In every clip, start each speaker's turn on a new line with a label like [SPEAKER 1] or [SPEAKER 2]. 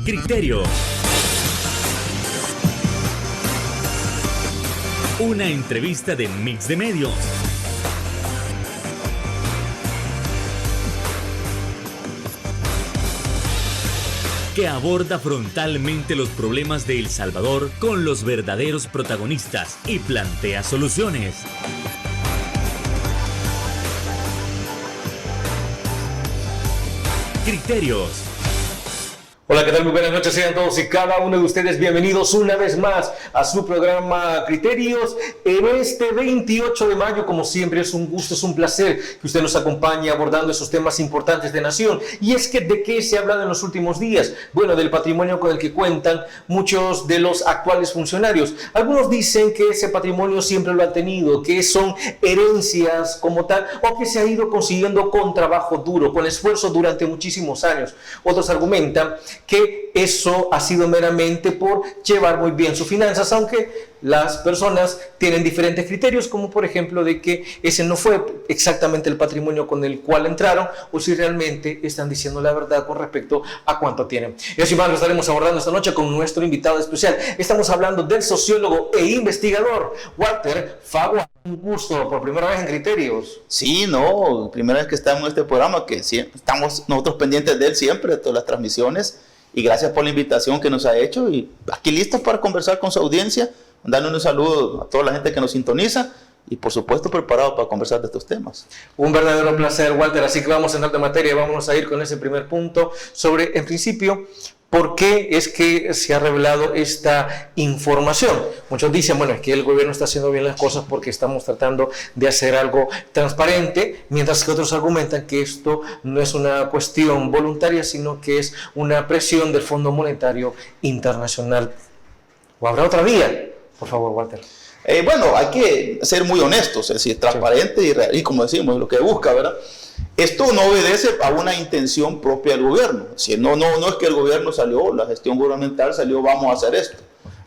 [SPEAKER 1] Criterios. Una entrevista de Mix de Medios. Que aborda frontalmente los problemas de El Salvador con los verdaderos protagonistas y plantea soluciones. Criterios.
[SPEAKER 2] Hola, ¿qué tal? Muy buenas noches, sean todos y cada uno de ustedes bienvenidos una vez más a su programa Criterios en este 28 de mayo. Como siempre, es un gusto, es un placer que usted nos acompañe abordando esos temas importantes de nación. Y es que, ¿de qué se ha hablado en los últimos días? Bueno, del patrimonio con el que cuentan muchos de los actuales funcionarios. Algunos dicen que ese patrimonio siempre lo han tenido, que son herencias como tal, o que se ha ido consiguiendo con trabajo duro, con esfuerzo durante muchísimos años. Otros argumentan que eso ha sido meramente por llevar muy bien sus finanzas, aunque las personas tienen diferentes criterios, como por ejemplo de que ese no fue exactamente el patrimonio con el cual entraron, o si realmente están diciendo la verdad con respecto a cuánto tienen. Eso y más lo estaremos abordando esta noche con nuestro invitado especial. Estamos hablando del sociólogo e investigador Walter Faguán. Un gusto, por primera vez en Criterios.
[SPEAKER 3] Sí, no, primera vez que estamos en este programa, que estamos nosotros pendientes de él siempre, de todas las transmisiones, y gracias por la invitación que nos ha hecho, y aquí listos para conversar con su audiencia, darle un saludo a toda la gente que nos sintoniza, y por supuesto preparado para conversar de estos temas.
[SPEAKER 2] Un verdadero placer, Walter, así que vamos a entrar de materia, vamos a ir con ese primer punto sobre, en principio, ¿por qué es que se ha revelado esta información? Muchos dicen, bueno, es que el gobierno está haciendo bien las cosas porque estamos tratando de hacer algo transparente, mientras que otros argumentan que esto no es una cuestión voluntaria, sino que es una presión del Fondo Monetario Internacional. ¿O habrá otra vía? Por favor, Walter.
[SPEAKER 3] Bueno, hay que ser muy honestos, es decir, transparente y real, y como decimos, lo que busca, ¿verdad? Esto no obedece a una intención propia del gobierno. Si no es que el gobierno salió, la gestión gubernamental salió, vamos a hacer esto.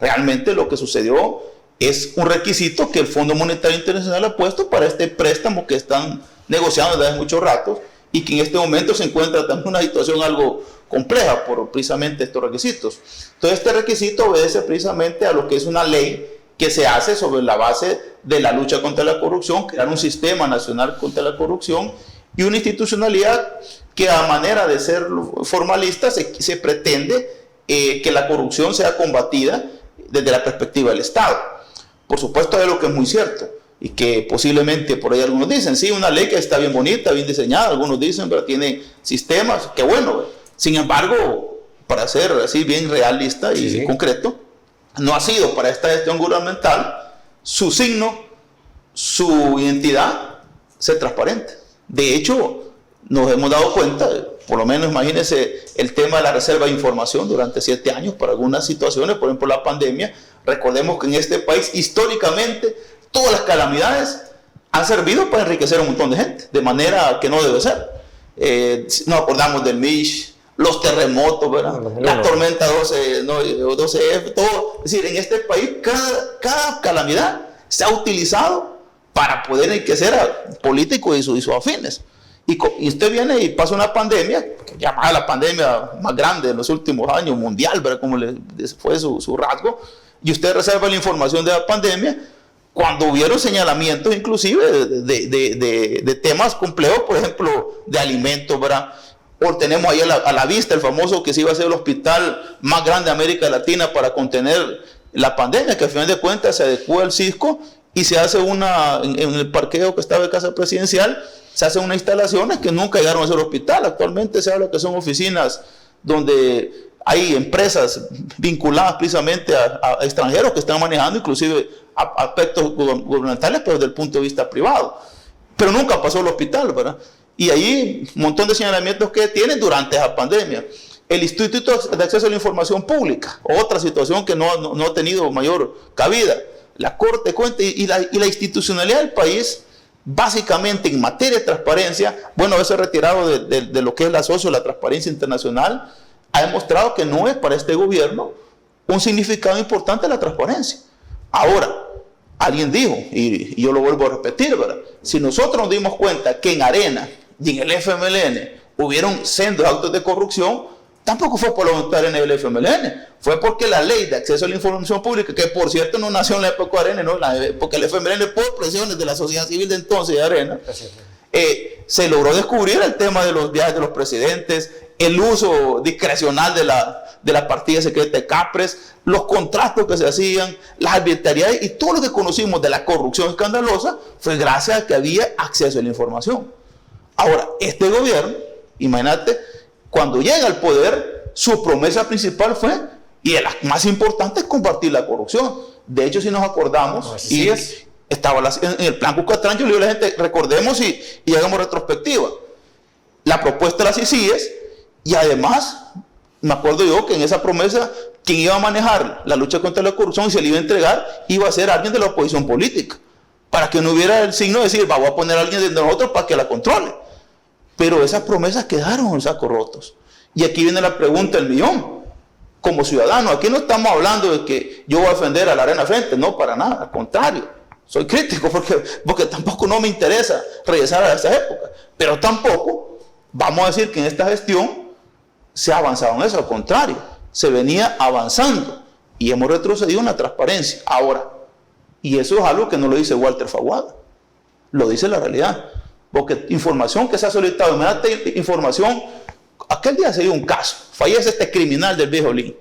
[SPEAKER 3] Realmente lo que sucedió es un requisito que el Fondo Monetario Internacional ha puesto para este préstamo que están negociando desde hace mucho rato y que en este momento se encuentra también en una situación algo compleja por precisamente estos requisitos. Entonces este requisito obedece precisamente a lo que es una ley que se hace sobre la base de la lucha contra la corrupción, crear un sistema nacional contra la corrupción y una institucionalidad que a manera de ser formalista se pretende que la corrupción sea combatida desde la perspectiva del Estado. Por supuesto, es lo que es muy cierto y que posiblemente por ahí algunos dicen, sí, una ley que está bien bonita, bien diseñada, algunos dicen, pero tiene sistemas, qué bueno. Sin embargo, para ser así bien realista y concreto, no ha sido para esta gestión gubernamental su signo, su identidad ser transparente. De hecho, nos hemos dado cuenta, por lo menos imagínense el tema de la reserva de información durante 7 años para algunas situaciones, por ejemplo la pandemia. Recordemos que en este país históricamente todas las calamidades han servido para enriquecer a un montón de gente, de manera que no debe ser. Nos acordamos del Mish, los terremotos, ¿verdad? La tormenta 12F, todo. Es decir, en este país cada calamidad se ha utilizado para poder enriquecer a políticos y sus afines. Y usted viene y pasa una pandemia, llamada la pandemia más grande de los últimos años, mundial, ¿verdad? Como fue su rasgo, y usted reserva la información de la pandemia, cuando hubieron señalamientos inclusive de temas complejos, por ejemplo, de alimentos, ¿verdad? O tenemos ahí a la vista el famoso que se iba a ser el hospital más grande de América Latina para contener la pandemia, que al final de cuentas se adecua al Cisco y se hace en el parqueo que estaba en Casa Presidencial, se hacen unas instalaciones que nunca llegaron a ser hospital. Actualmente se habla que son oficinas donde hay empresas vinculadas precisamente a extranjeros que están manejando inclusive aspectos gubernamentales, pero desde el punto de vista privado. Pero nunca pasó al hospital, ¿verdad? Y ahí un montón de señalamientos que tienen durante esa pandemia. El Instituto de Acceso a la Información Pública, otra situación que no ha tenido mayor cabida. La Corte de Cuentas y la institucionalidad del país, básicamente en materia de transparencia, bueno, haberse retirado de lo que es la socio, la transparencia internacional, ha demostrado que no es para este gobierno un significado importante la transparencia. Ahora, alguien dijo, y yo lo vuelvo a repetir, ¿verdad? Si nosotros nos dimos cuenta que en Arena y en el FMLN hubieron sendos actos de corrupción, tampoco fue por la voluntad de Arena y el FMLN, fue porque la ley de acceso a la información pública, que por cierto no nació en la época de Arena, no, en la época del FMLN, por presiones de la sociedad civil de entonces de Arena, se logró descubrir el tema de los viajes de los presidentes, el uso discrecional de la partida secreta de Capres, los contratos que se hacían, las arbitrariedades y todo lo que conocimos de la corrupción escandalosa fue gracias a que había acceso a la información. Ahora, este gobierno, imagínate, cuando llega al poder, su promesa principal fue, y de las más importantes, combatir la corrupción. De hecho, si nos acordamos, y estaba en el plan Cucatrán, yo le digo a la gente, recordemos y hagamos retrospectiva. La propuesta de las CICIES, y además, me acuerdo yo que en esa promesa, quien iba a manejar la lucha contra la corrupción y se le iba a entregar, iba a ser alguien de la oposición política, para que no hubiera el signo de decir, voy a poner a alguien de nosotros para que la controle. Pero esas promesas quedaron en sacos rotos. Y aquí viene la pregunta del millón. Como ciudadano, aquí no estamos hablando de que yo voy a defender a la Arena Frente, no, para nada, al contrario. Soy crítico porque tampoco no me interesa regresar a esa época. Pero tampoco vamos a decir que en esta gestión se ha avanzado en eso, al contrario, se venía avanzando y hemos retrocedido en la transparencia. Ahora, y eso es algo que no lo dice Walter Faguada, lo dice la realidad. Porque información que se ha solicitado, imagínate información, aquel día se dio un caso, fallece este criminal del Viejo Lin,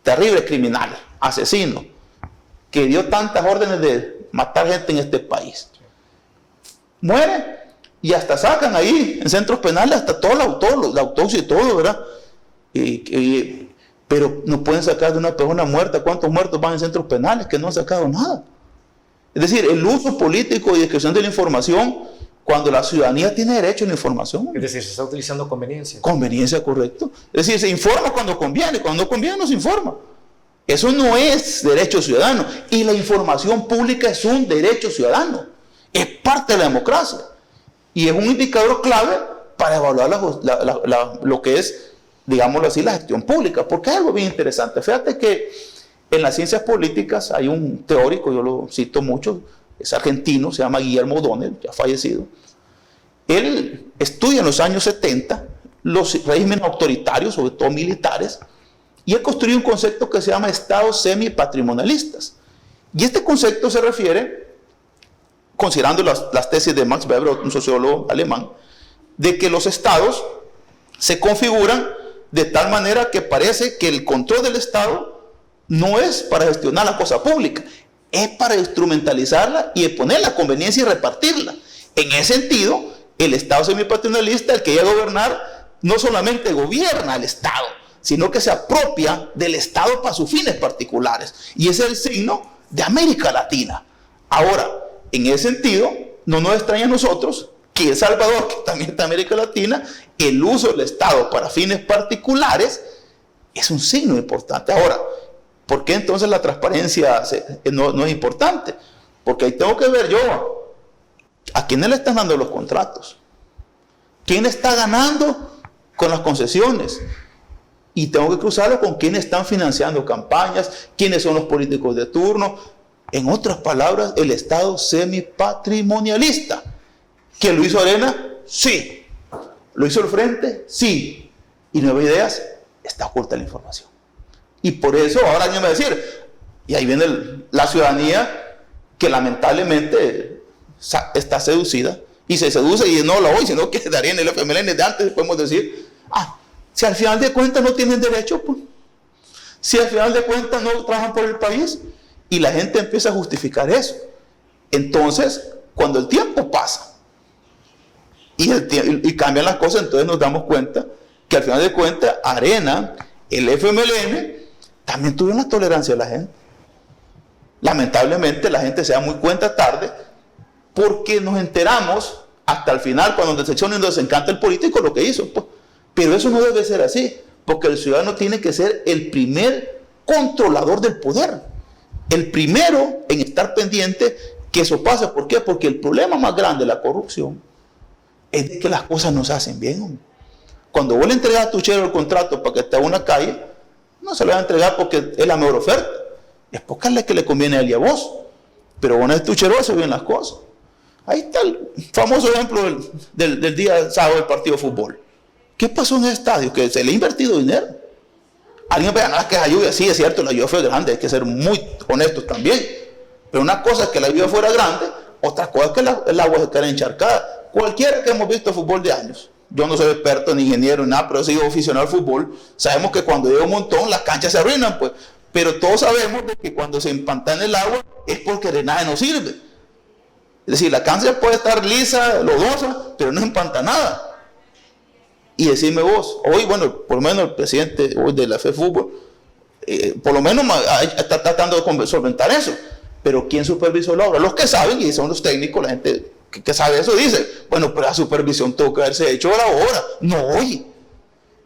[SPEAKER 3] terrible criminal, asesino, que dio tantas órdenes de matar gente en este país. Muere y hasta sacan ahí en centros penales hasta todo la autopsia y todo, ¿verdad? Pero no pueden sacar de una persona muerta. ¿Cuántos muertos van en centros penales que no han sacado nada? Es decir, el uso político y discreción de la información cuando la ciudadanía tiene derecho a la información.
[SPEAKER 2] Es decir, se está utilizando conveniencia.
[SPEAKER 3] Conveniencia, correcto. Es decir, se informa cuando conviene no conviene no se informa. Eso no es derecho ciudadano. Y la información pública es un derecho ciudadano. Es parte de la democracia. Y es un indicador clave para evaluar lo que es, digámoslo así, la gestión pública. Porque hay algo bien interesante. Fíjate que en las ciencias políticas hay un teórico, yo lo cito mucho, es argentino, se llama Guillermo O'Donnell, ya fallecido. Él estudia en los años 70 los regímenes autoritarios, sobre todo militares, y él construyó un concepto que se llama estados semipatrimonialistas. Y este concepto se refiere, considerando las tesis de Max Weber, un sociólogo alemán, de que los estados se configuran de tal manera que parece que el control del estado no es para gestionar la cosa pública, es para instrumentalizarla y poner la conveniencia y repartirla. En ese sentido, el Estado semipatrimonialista, el que llega a gobernar, no solamente gobierna al Estado, sino que se apropia del Estado para sus fines particulares. Y ese es el signo de América Latina. Ahora, en ese sentido, no nos extraña a nosotros que El Salvador, que también está en América Latina, el uso del Estado para fines particulares es un signo importante. Ahora, ¿por qué entonces la transparencia no es importante? Porque ahí tengo que ver yo a quiénes le están dando los contratos, quién está ganando con las concesiones, y tengo que cruzarlo con quiénes están financiando campañas, quiénes son los políticos de turno. En otras palabras, el Estado semipatrimonialista. ¿Que lo hizo Arena? Sí. ¿Lo hizo el Frente? Sí. Y Nuevas Ideas está oculta la información. Y por eso ahora alguien va a decir, y ahí viene la ciudadanía que lamentablemente está seducida, y se seduce y no lo hoy, sino que daría en el FMLN de antes, podemos decir, si al final de cuentas no tienen derecho, pues, si al final de cuentas no trabajan por el país, y la gente empieza a justificar eso. Entonces, cuando el tiempo pasa y cambian las cosas, entonces nos damos cuenta que al final de cuentas Arena, el FMLN, también tuvieron la tolerancia de la gente. Lamentablemente la gente se da muy cuenta tarde, porque nos enteramos hasta el final, cuando nos decepciona y nos encanta el político lo que hizo, pues. Pero eso no debe ser así, porque el ciudadano tiene que ser el primer controlador del poder, el primero en estar pendiente que eso pase. ¿Por qué? Porque el problema más grande de la corrupción es de que las cosas no se hacen bien, hombre. Cuando vos le entregas a tu chero el contrato para que esté en una calle, no se lo vas a entregar porque es la mejor oferta, es porque es la que le conviene a él y a vos. Pero bueno, es tu chero, se ven las cosas. Ahí está el famoso ejemplo del día sábado del partido de fútbol. ¿Qué pasó en el estadio? Que se le ha invertido dinero. Alguien me dice, que esa lluvia, sí, es cierto, la lluvia fue grande, hay que ser muy honestos también. Pero una cosa es que la lluvia fuera grande, otra cosa es que el agua se quede encharcada. Cualquiera que hemos visto fútbol de años, yo no soy experto ni ingeniero ni nada, pero he sido aficionado al fútbol, sabemos que cuando llega un montón las canchas se arruinan, pues. Pero todos sabemos de que cuando se empantana el agua es porque el drenaje no sirve. Es decir, la cancha puede estar lisa, lodosa, pero no empantanada. Y decime vos, hoy, bueno, por lo menos el presidente hoy de la FEFútbol, por lo menos está tratando de solventar eso. Pero ¿quién supervisó la obra? Los que saben, y son los técnicos, la gente que sabe eso, dice, bueno, pero la supervisión tuvo que haberse hecho a la hora, no hoy.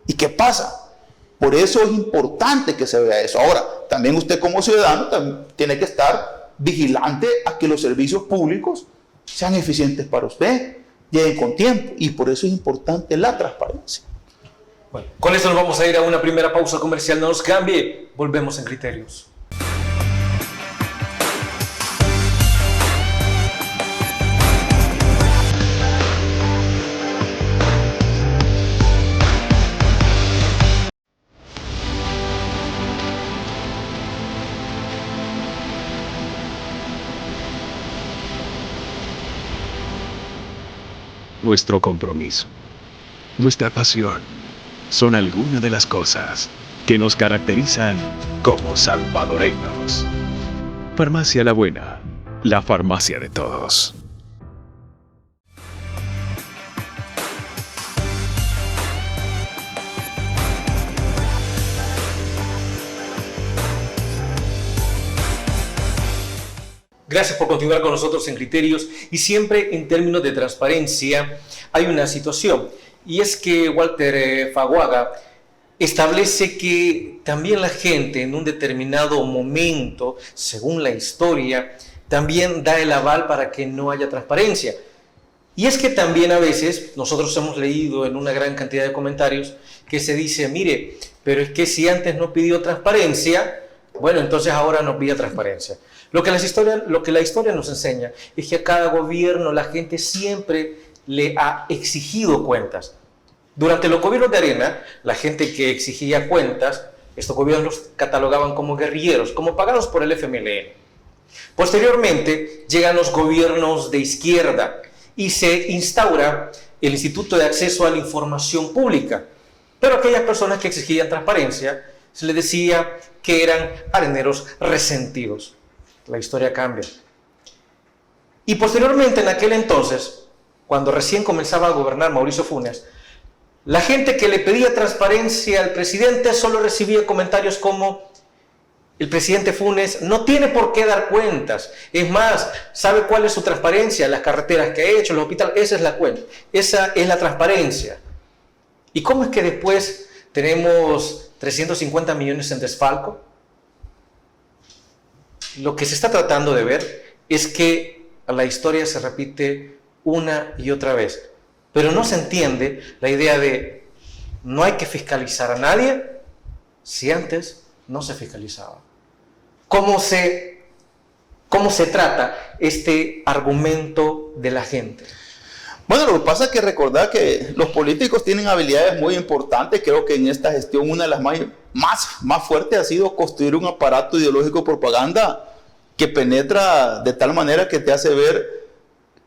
[SPEAKER 3] ¿Y qué pasa? Por eso es importante que se vea eso. Ahora, también usted como ciudadano también tiene que estar vigilante a que los servicios públicos sean eficientes para usted, lleguen con tiempo, y por eso es importante la transparencia.
[SPEAKER 2] Bueno, con eso nos vamos a ir a una primera pausa comercial. No nos cambie, volvemos en Criterios.
[SPEAKER 4] Nuestro compromiso, nuestra pasión, son algunas de las cosas que nos caracterizan como salvadoreños. Farmacia La Buena, la farmacia de todos.
[SPEAKER 2] Gracias por continuar con nosotros en Criterios, y siempre en términos de transparencia hay una situación, y es que Walter Faguaga establece que también la gente en un determinado momento, según la historia, también da el aval para que no haya transparencia. Y es que también a veces nosotros hemos leído en una gran cantidad de comentarios que se dice, mire, pero es que si antes no pidió transparencia, bueno, entonces ahora no pide transparencia. Lo que la historia nos enseña es que a cada gobierno la gente siempre le ha exigido cuentas. Durante los gobiernos de Arena, la gente que exigía cuentas, estos gobiernos los catalogaban como guerrilleros, como pagados por el FMLN. Posteriormente llegan los gobiernos de izquierda y se instaura el Instituto de Acceso a la Información Pública. Pero aquellas personas que exigían transparencia se les decía que eran areneros resentidos. La historia cambia. Y posteriormente, en aquel entonces, cuando recién comenzaba a gobernar Mauricio Funes, la gente que le pedía transparencia al presidente solo recibía comentarios como: el presidente Funes no tiene por qué dar cuentas. Es más, ¿sabe cuál es su transparencia? Las carreteras que ha hecho, los hospitales, esa es la cuenta. Esa es la transparencia. ¿Y cómo es que después tenemos 350 millones en desfalco? Lo que se está tratando de ver es que la historia se repite una y otra vez, pero no se entiende la idea de no hay que fiscalizar a nadie si antes no se fiscalizaba. ¿Cómo se trata este argumento de la gente?
[SPEAKER 3] Bueno, lo que pasa es que recordar que los políticos tienen habilidades muy importantes. Creo que en esta gestión una de las más fuertes ha sido construir un aparato ideológico de propaganda que penetra de tal manera que te hace ver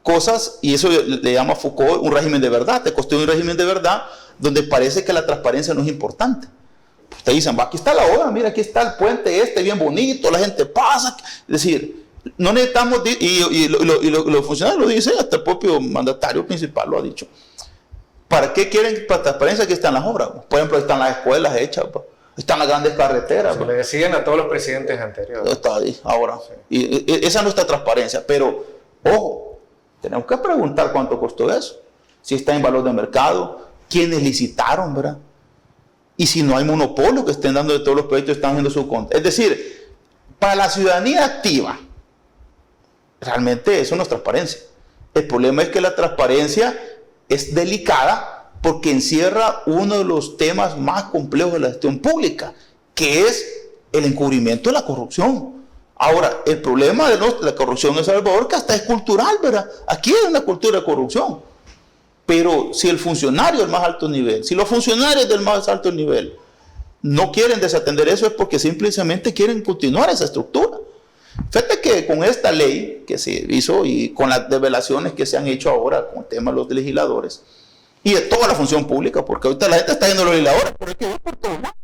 [SPEAKER 3] cosas, y eso le llama Foucault un régimen de verdad. Te construye un régimen de verdad donde parece que la transparencia no es importante. Pues te dicen, aquí está la obra, mira, aquí está el puente bien bonito, la gente pasa. Es decir, no necesitamos, y los funcionarios lo dicen, hasta el propio mandatario principal lo ha dicho. ¿Para qué quieren transparencia? Aquí están las obras. Por ejemplo, están las escuelas hechas, están las grandes carreteras.
[SPEAKER 2] Se le decían a todos los presidentes anteriores.
[SPEAKER 3] Está ahí, ahora. Sí. Y esa no está transparencia, pero, ojo, tenemos que preguntar cuánto costó eso. Si está en valor de mercado, quiénes licitaron, ¿verdad? Y si no hay monopolio que estén dando de todos los proyectos, están haciendo su contra. Es decir, para la ciudadanía activa, realmente eso no es transparencia. El problema es que la transparencia es delicada porque encierra uno de los temas más complejos de la gestión pública, que es el encubrimiento de la corrupción. Ahora, el problema de la corrupción en El Salvador, que hasta es cultural, ¿verdad? Aquí hay una cultura de corrupción. Pero si el funcionario del más alto nivel, si los funcionarios del más alto nivel no quieren desatender eso, es porque simplemente quieren continuar esa estructura. Fíjate que con esta ley que se hizo y con las develaciones que se han hecho ahora con el tema de los legisladores y de toda la función pública, porque ahorita la gente está yendo a los legisladores, pero es que hay por todos lados.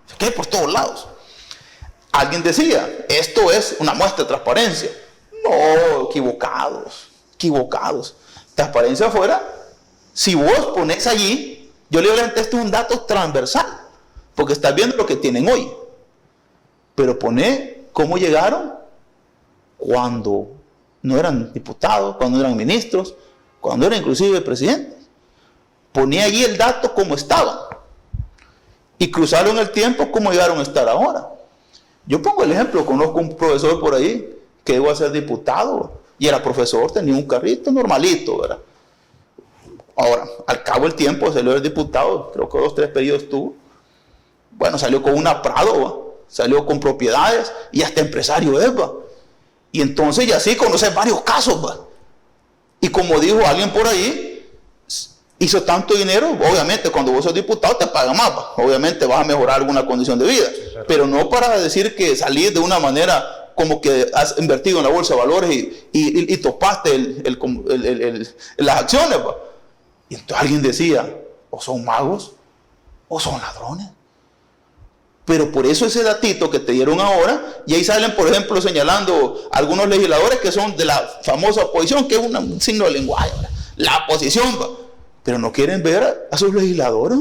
[SPEAKER 3] Es que hay por todos lados. Alguien decía, esto es una muestra de transparencia. No, equivocados. Transparencia afuera. Si vos pones allí, yo le digo a la gente, esto es un dato transversal, porque estás viendo lo que tienen hoy. Pero poné cómo llegaron cuando no eran diputados, cuando no eran ministros, cuando eran inclusive presidentes. Poné allí el dato como estaban. Y cruzaron el tiempo como llegaron a estar ahora. Yo pongo el ejemplo, conozco un profesor por ahí que llegó a ser diputado y era profesor, tenía un carrito normalito, ¿verdad? Ahora, al cabo del tiempo salió el diputado, creo que 2 o 3 periodos tuvo. Bueno, salió con una Prado, ¿va? Salió con propiedades y hasta empresario es, ¿va? Y entonces, y así conoces varios casos, ¿va? Y como dijo alguien por ahí, hizo tanto dinero, obviamente cuando vos sos diputado te pagan más, ¿va? Obviamente vas a mejorar alguna condición de vida, pero no para decir que salís de una manera como que has invertido en la bolsa de valores y topaste las acciones, ¿va? Y entonces alguien decía, o son magos o son ladrones. Pero por eso ese datito que te dieron ahora, y ahí salen, por ejemplo, señalando algunos legisladores que son de la famosa oposición, que es un signo de lenguaje, ¿verdad? La oposición, ¿va? Pero no quieren ver a sus legisladores.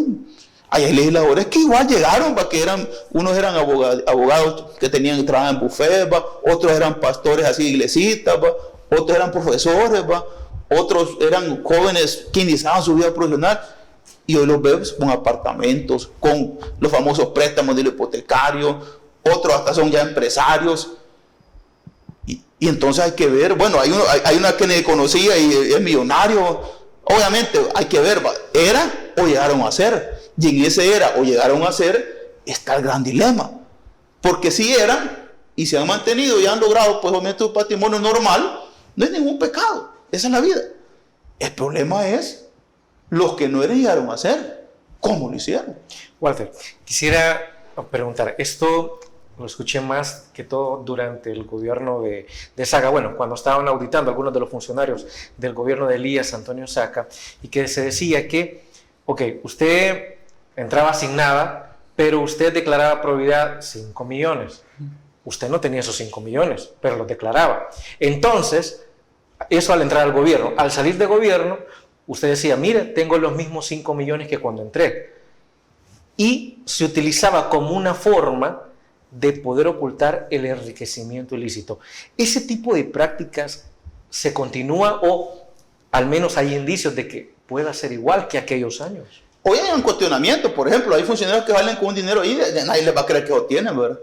[SPEAKER 3] Hay legisladores que igual llegaron, ¿va? Que unos eran abogados que trabajaban en buffet, ¿va? Otros eran pastores así, iglesitas, ¿va? Otros eran profesores, ¿va? Otros eran jóvenes que iniciaban su vida profesional y hoy los ves con apartamentos, con los famosos préstamos del hipotecario, otros hasta son ya empresarios. Y entonces hay que ver, bueno, hay una que me conocía y es millonario, obviamente hay que ver, ¿va? ¿Era o llegaron a ser? Y en ese era o llegaron a ser está el gran dilema, porque si eran y se han mantenido y han logrado pues obviamente un patrimonio normal, no es ningún pecado. Esa es la vida. El problema es los que no llegaron a hacer. ¿Cómo lo hicieron?
[SPEAKER 2] Walter, quisiera preguntar, esto lo escuché más que todo durante el gobierno de Saga, bueno, cuando estaban auditando algunos de los funcionarios del gobierno de Elías Antonio Saca, y que se decía que, ok, usted entraba sin nada, pero usted declaraba probidad 5 millones. Usted no tenía esos 5 millones, pero los declaraba. Entonces, eso al entrar al gobierno. Al salir de gobierno, usted decía, mire, tengo los mismos 5 millones que cuando entré. Y se utilizaba como una forma de poder ocultar el enriquecimiento ilícito. ¿Ese tipo de prácticas se continúa o al menos hay indicios de que pueda ser igual que aquellos años?
[SPEAKER 3] Hoy hay un cuestionamiento, por ejemplo, hay funcionarios que salen con un dinero ahí, nadie les va a creer que lo tienen, ¿verdad?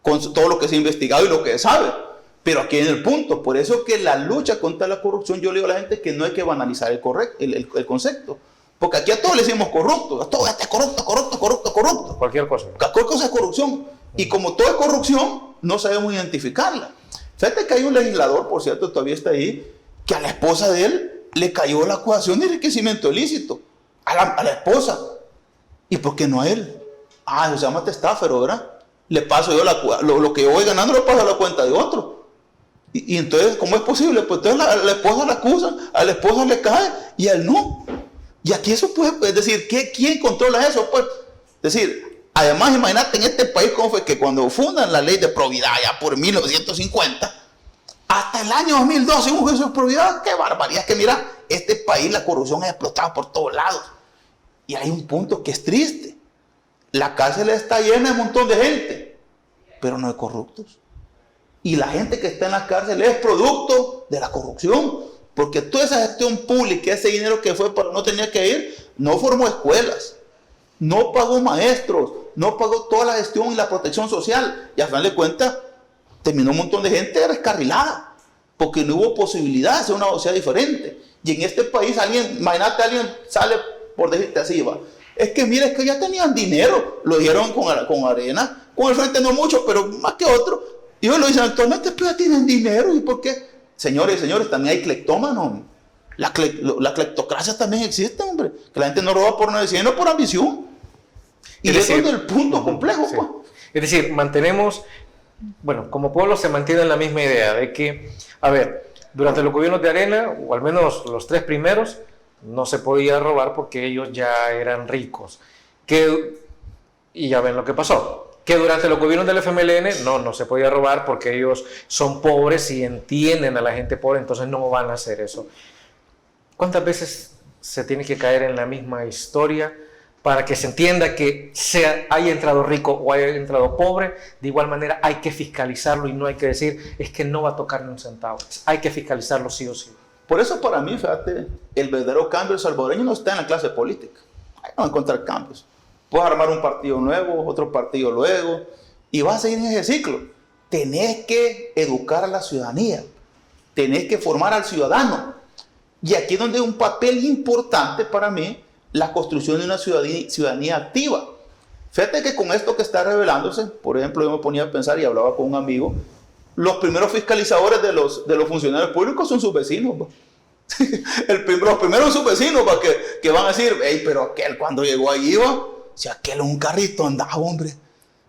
[SPEAKER 3] Con todo lo que se ha investigado y lo que se sabe. Pero aquí en el punto, por eso que la lucha contra la corrupción, yo le digo a la gente que no hay que banalizar el concepto. Porque aquí a todos le decimos corrupto, a todo este es corrupto.
[SPEAKER 2] Cualquier cosa.
[SPEAKER 3] Cualquier cosa es corrupción. Y como todo es corrupción, no sabemos identificarla. Fíjate que hay un legislador, por cierto, todavía está ahí, que a la esposa de él le cayó la acusación de enriquecimiento ilícito. A la esposa. ¿Y por qué no a él? Ah, se llama testáfero, ¿verdad? Le paso yo lo que yo voy ganando, lo paso a la cuenta de otro. Y entonces, ¿cómo es posible? Pues entonces la esposa la acusa, a la esposa le cae y a él no. Y aquí eso puede, es decir, ¿quién controla eso? Pues, es decir, además imagínate en este país cómo fue que cuando fundan la ley de probidad ya por 1950, hasta el año 2012 un juicio de probidad, qué barbaridad, es que mira, este país la corrupción ha explotado por todos lados. Y hay un punto que es triste. La cárcel está llena de un montón de gente, pero no de corruptos. Y la gente que está en la cárcel es producto de la corrupción, porque toda esa gestión pública, ese dinero que fue para no tener que ir, no formó escuelas, no pagó maestros, no pagó toda la gestión y la protección social, y al final de cuentas terminó un montón de gente descarrilada, porque no hubo posibilidad de hacer una sociedad diferente. Y en este país imagínate, alguien sale por decirte así, va, es que mira, es que ya tenían dinero, lo dijeron con Arena, con el Frente no mucho, pero más que otro, y hoy lo dicen actualmente, pero ya tienen dinero, ¿y por qué? Señores y señores, también hay cleptómanos, La cleptocracia también existe, hombre. Que la gente no roba por necesidad, no por ambición. Y eso es el punto complejo,
[SPEAKER 2] sí.
[SPEAKER 3] pues.
[SPEAKER 2] Es decir, mantenemos, bueno, como pueblo se mantiene la misma idea de que, a ver, durante los gobiernos de Arena, o al menos los 3 primeros, no se podía robar porque ellos ya eran ricos. Y ya ven lo que pasó. Que durante los gobiernos del FMLN no se podía robar porque ellos son pobres y entienden a la gente pobre, entonces no van a hacer eso. ¿Cuántas veces se tiene que caer en la misma historia para que se entienda que haya entrado rico o haya entrado pobre? De igual manera hay que fiscalizarlo y no hay que decir es que no va a tocar ni un centavo. Hay que fiscalizarlo sí o sí.
[SPEAKER 3] Por eso para mí, fíjate, el verdadero cambio salvadoreño no está en la clase política. Ahí no va a encontrar cambios. Puedes armar un partido nuevo, otro partido luego, y vas a seguir en ese ciclo. Tenés que educar a la ciudadanía, tenés que formar al ciudadano. Y aquí es donde hay un papel importante para mí, la construcción de una ciudadanía activa. Fíjate que con esto que está revelándose, por ejemplo, yo me ponía a pensar y hablaba con un amigo, los primeros fiscalizadores de los funcionarios públicos son sus vecinos. Los primeros son sus vecinos que van a decir, hey, pero aquel cuando llegó ahí iba, si aquel en un carrito andaba, hombre,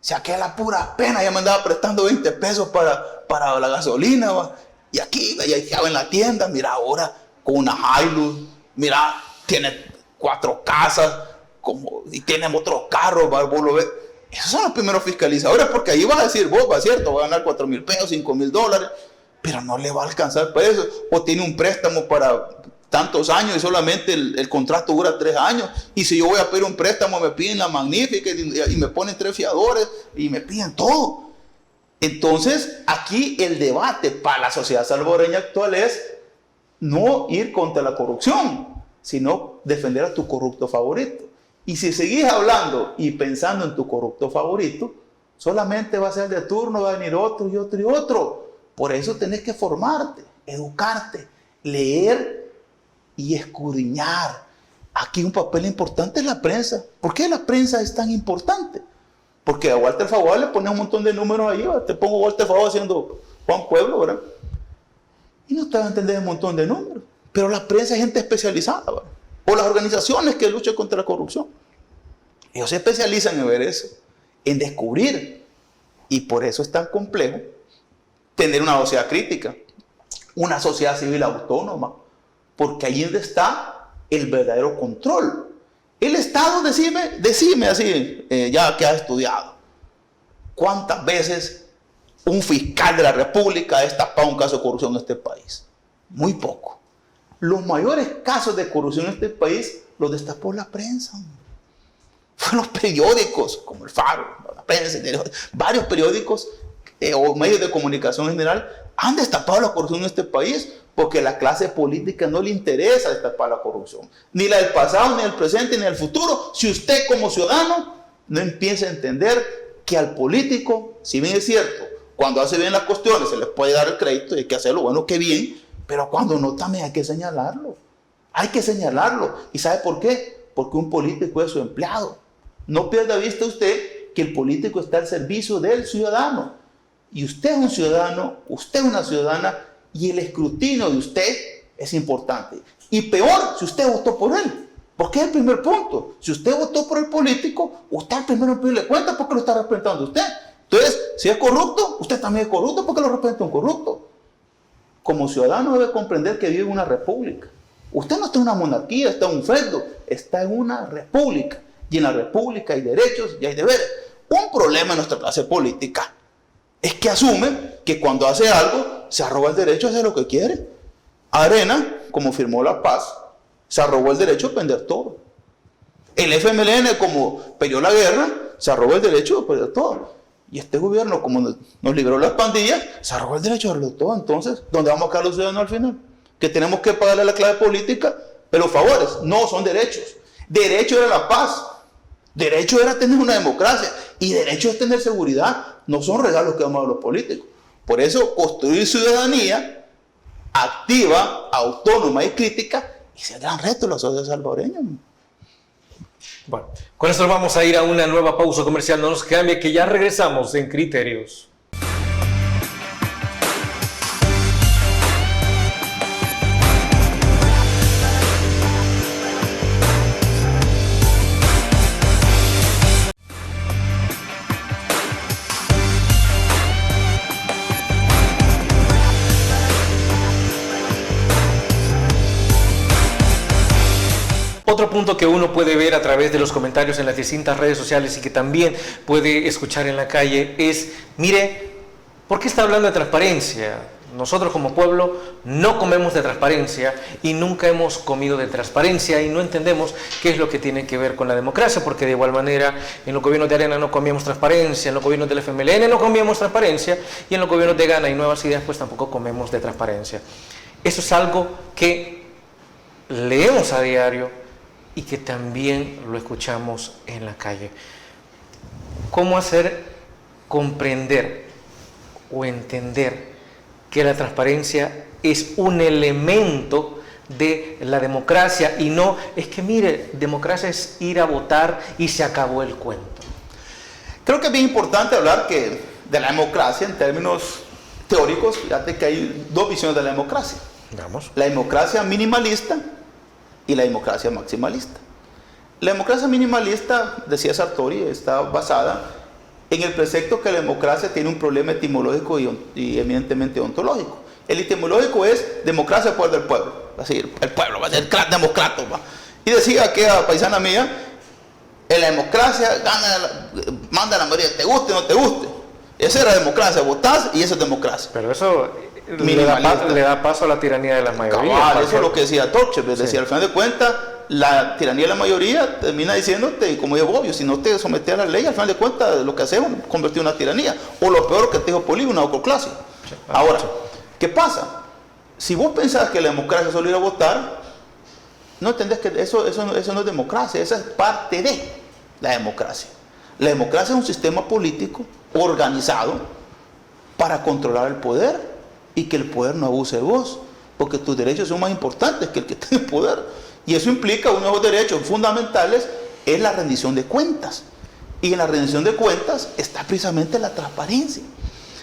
[SPEAKER 3] si aquel a pura pena ya me andaba prestando 20 pesos para la gasolina, ¿va? Y aquí ya estaba en la tienda, mira ahora con una Hilux, mira, tiene 4 casas y tiene otros carros, ¿va? Vos lo ves. Esos son los primeros fiscalizadores, porque ahí vas a decir, vos, va, cierto, va a ganar 4,000 pesos, 5,000 dólares, pero no le va a alcanzar para eso, o tiene un préstamo para tantos años y solamente el contrato dura 3 años, y si yo voy a pedir un préstamo me piden la magnífica y me ponen 3 fiadores y me piden todo. Entonces aquí el debate para la sociedad salvadoreña actual es no ir contra la corrupción, sino defender a tu corrupto favorito. Y si seguís hablando y pensando en tu corrupto favorito, solamente va a ser de turno, va a venir otro y otro y otro. Por eso tenés que formarte, educarte, leer y escudriñar. Aquí un papel importante es la prensa. ¿Por qué la prensa es tan importante? Porque a Walter Favor le pone un montón de números ahí. Te pongo Walter Favor haciendo Juan Pueblo, ¿verdad? Y no te van a entender un montón de números. Pero la prensa es gente especializada, ¿verdad? O las organizaciones que luchan contra la corrupción. Ellos se especializan en ver eso, en descubrir. Y por eso es tan complejo tener una sociedad crítica, una sociedad civil autónoma, porque ahí es donde está el verdadero control. El Estado, decime así, ya que has estudiado, ¿cuántas veces un fiscal de la República ha destapado un caso de corrupción en este país? Muy poco. Los mayores casos de corrupción en este país los destapó la prensa. Fueron los periódicos, como el Faro, la prensa, varios periódicos o medios de comunicación en general han destapado la corrupción en este país porque a la clase política no le interesa destapar la corrupción. Ni la del pasado, ni del presente, ni del futuro. Si usted como ciudadano no empieza a entender que al político, si bien es cierto, cuando hace bien las cuestiones se les puede dar el crédito y hay que hacerlo, bueno, que bien, pero cuando no también hay que señalarlo. Hay que señalarlo. ¿Y sabe por qué? Porque un político es su empleado. No pierda vista usted que el político está al servicio del ciudadano. Y usted es un ciudadano, usted es una ciudadana, y el escrutinio de usted es importante. Y peor, si usted votó por él. Porque es el primer punto. Si usted votó por el político, usted es el primero en pedirle cuenta porque lo está representando usted. Entonces, si es corrupto, usted también es corrupto porque lo representa un corrupto. Como ciudadano debe comprender que vive en una república. Usted no está en una monarquía, está en un feudo, está en una república. Y en la república hay derechos y hay deberes. Un problema en nuestra clase política es que asume que cuando hace algo se arroga el derecho a hacer lo que quiere. Arena, como firmó la paz, se arrogó el derecho a vender todo. El FMLN, como peleó la guerra, se arrogó el derecho a perder todo. Y este gobierno, como nos liberó las pandillas, se arrogó el derecho a perder todo. Entonces, ¿dónde vamos a quedar los ciudadanos al final? Que tenemos que pagarle a la clase política, pero los favores no son derechos. Derecho era la paz. Derecho era tener una democracia. Y derecho es tener seguridad. No son regalos que damos a los políticos. Por eso, construir ciudadanía activa, autónoma y crítica es el gran reto de la sociedad salvadoreña.
[SPEAKER 2] Bueno, con esto vamos a ir a una nueva pausa comercial. No nos cambie, que ya regresamos en Criterios. Otro punto que uno puede ver a través de los comentarios en las distintas redes sociales y que también puede escuchar en la calle es, mire, ¿por qué está hablando de transparencia? Nosotros como pueblo no comemos de transparencia y nunca hemos comido de transparencia y no entendemos qué es lo que tiene que ver con la democracia, porque de igual manera en los gobiernos de Arena no comíamos transparencia, en los gobiernos del FMLN no comíamos transparencia y en los gobiernos de Gana y Nuevas Ideas pues tampoco comemos de transparencia. Eso es algo que leemos a diario y que también lo escuchamos en la calle. ¿Cómo hacer comprender o entender que la transparencia es un elemento de la democracia y no es que, mire, democracia es ir a votar y se acabó el cuento?
[SPEAKER 3] Creo que es bien importante hablar de la democracia en términos teóricos. Fíjate que hay dos visiones de la democracia.
[SPEAKER 2] Vamos.
[SPEAKER 3] La democracia minimalista y la democracia maximalista. La democracia minimalista, decía Sartori, está basada en el precepto que la democracia tiene un problema etimológico y eminentemente ontológico. El etimológico es democracia, poder del pueblo. Así, el pueblo va a ser democrático. Y decía aquella paisana mía, en la democracia manda la mayoría, te guste o no te guste. Esa era democracia, votás y eso es democracia.
[SPEAKER 2] Pero eso le da paso a la tiranía de las mayorías.
[SPEAKER 3] Cabal, eso es lo que decía Torche, decía, sí. Al final de cuentas, la tiranía de la mayoría termina diciéndote, como dijo Bobbio, si no te sometes a la ley, al final de cuentas lo que hacemos es convertir en una tiranía. O lo peor que te dijo Polígono, una ocloclasia. Sí. Ahora, ¿qué pasa? Si vos pensás que la democracia es solo ir a votar, no entendés que eso no es democracia, esa es parte de la democracia. La democracia es un sistema político organizado para controlar el poder y que el poder no abuse de vos, porque tus derechos son más importantes que el que tiene poder. Y eso implica uno de los derechos fundamentales, es la rendición de cuentas. Y en la rendición de cuentas está precisamente la transparencia.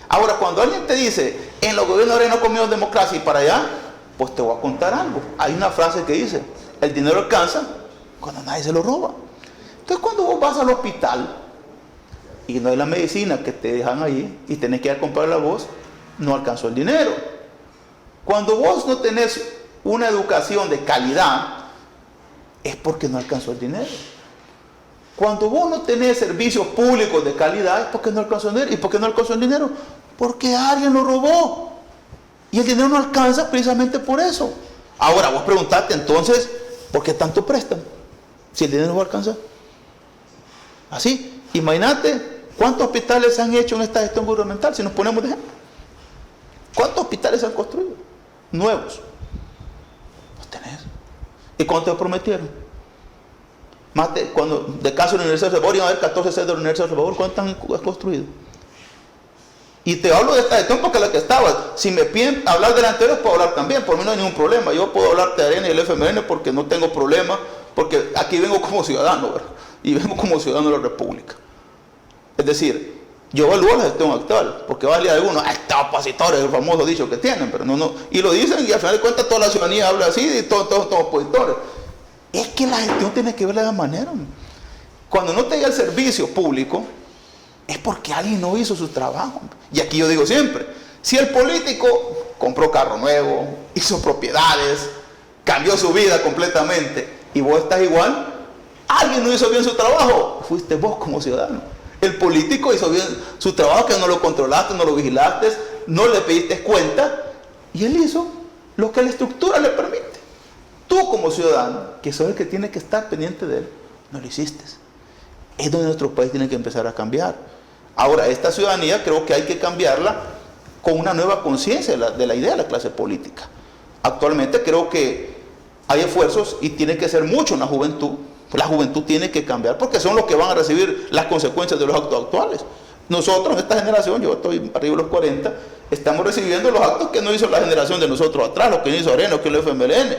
[SPEAKER 3] Ahora, cuando alguien te dice, en los gobiernos de Arena no comimos democracia y para allá, pues te voy a contar algo. Hay una frase que dice, el dinero alcanza cuando nadie se lo roba. Entonces, cuando vos vas al hospital y no hay la medicina que te dejan ahí y tenés que ir a comprarla vos, no alcanzó el dinero. Cuando vos no tenés una educación de calidad, es porque no alcanzó el dinero. Cuando vos no tenés servicios públicos de calidad, es porque no alcanzó el dinero. ¿Y por qué no alcanzó el dinero? Porque alguien lo robó. Y el dinero no alcanza precisamente por eso. Ahora, vos preguntate entonces, ¿por qué tanto prestan? Si el dinero no va a alcanzar. Así, imagínate cuántos hospitales se han hecho en esta gestión gubernamental, si nos ponemos de ejemplo. ¿Cuántos hospitales se han construido? Nuevos. Los tenés. ¿Y cuántos prometieron? Más de, cuando, de caso de la Universidad de Salvador, iban a haber 14 sedes de la Universidad de Salvador, ¿cuántos han construido? Y te hablo de esta gestión porque la que estaba, si me piden hablar de la anterior, puedo hablar también, por mí no hay ningún problema. Yo puedo hablarte de Arena y del FMLN porque no tengo problema, porque aquí vengo como ciudadano, ¿verdad? Y vengo como ciudadano de la República. Es decir, yo evalúo la gestión actual, porque va a de uno, estos opositores, el famoso dicho que tienen, pero no, y lo dicen y al final de cuentas toda la ciudadanía habla así y todos opositores. Es que la gestión tiene que ver de esa manera. Cuando no te llega el servicio público, es porque alguien no hizo su trabajo. Y aquí yo digo siempre, si el político compró carro nuevo, hizo propiedades, cambió su vida completamente, y vos estás igual, alguien no hizo bien su trabajo, fuiste vos como ciudadano. El político hizo bien su trabajo, que no lo controlaste, no lo vigilaste, no le pediste cuenta, y él hizo lo que la estructura le permite. Tú como ciudadano, que sos el que tiene que estar pendiente de él, no lo hiciste. Es donde nuestro país tiene que empezar a cambiar. Ahora, esta ciudadanía creo que hay que cambiarla con una nueva conciencia de la idea de la clase política. Actualmente creo que hay esfuerzos y tiene que ser mucho en la juventud. La juventud tiene que cambiar porque son los que van a recibir las consecuencias de los actos actuales. Nosotros en esta generación, yo estoy arriba de los 40, estamos recibiendo los actos que no hizo la generación de nosotros atrás, lo que no hizo Arena, lo que hizo el FMLN.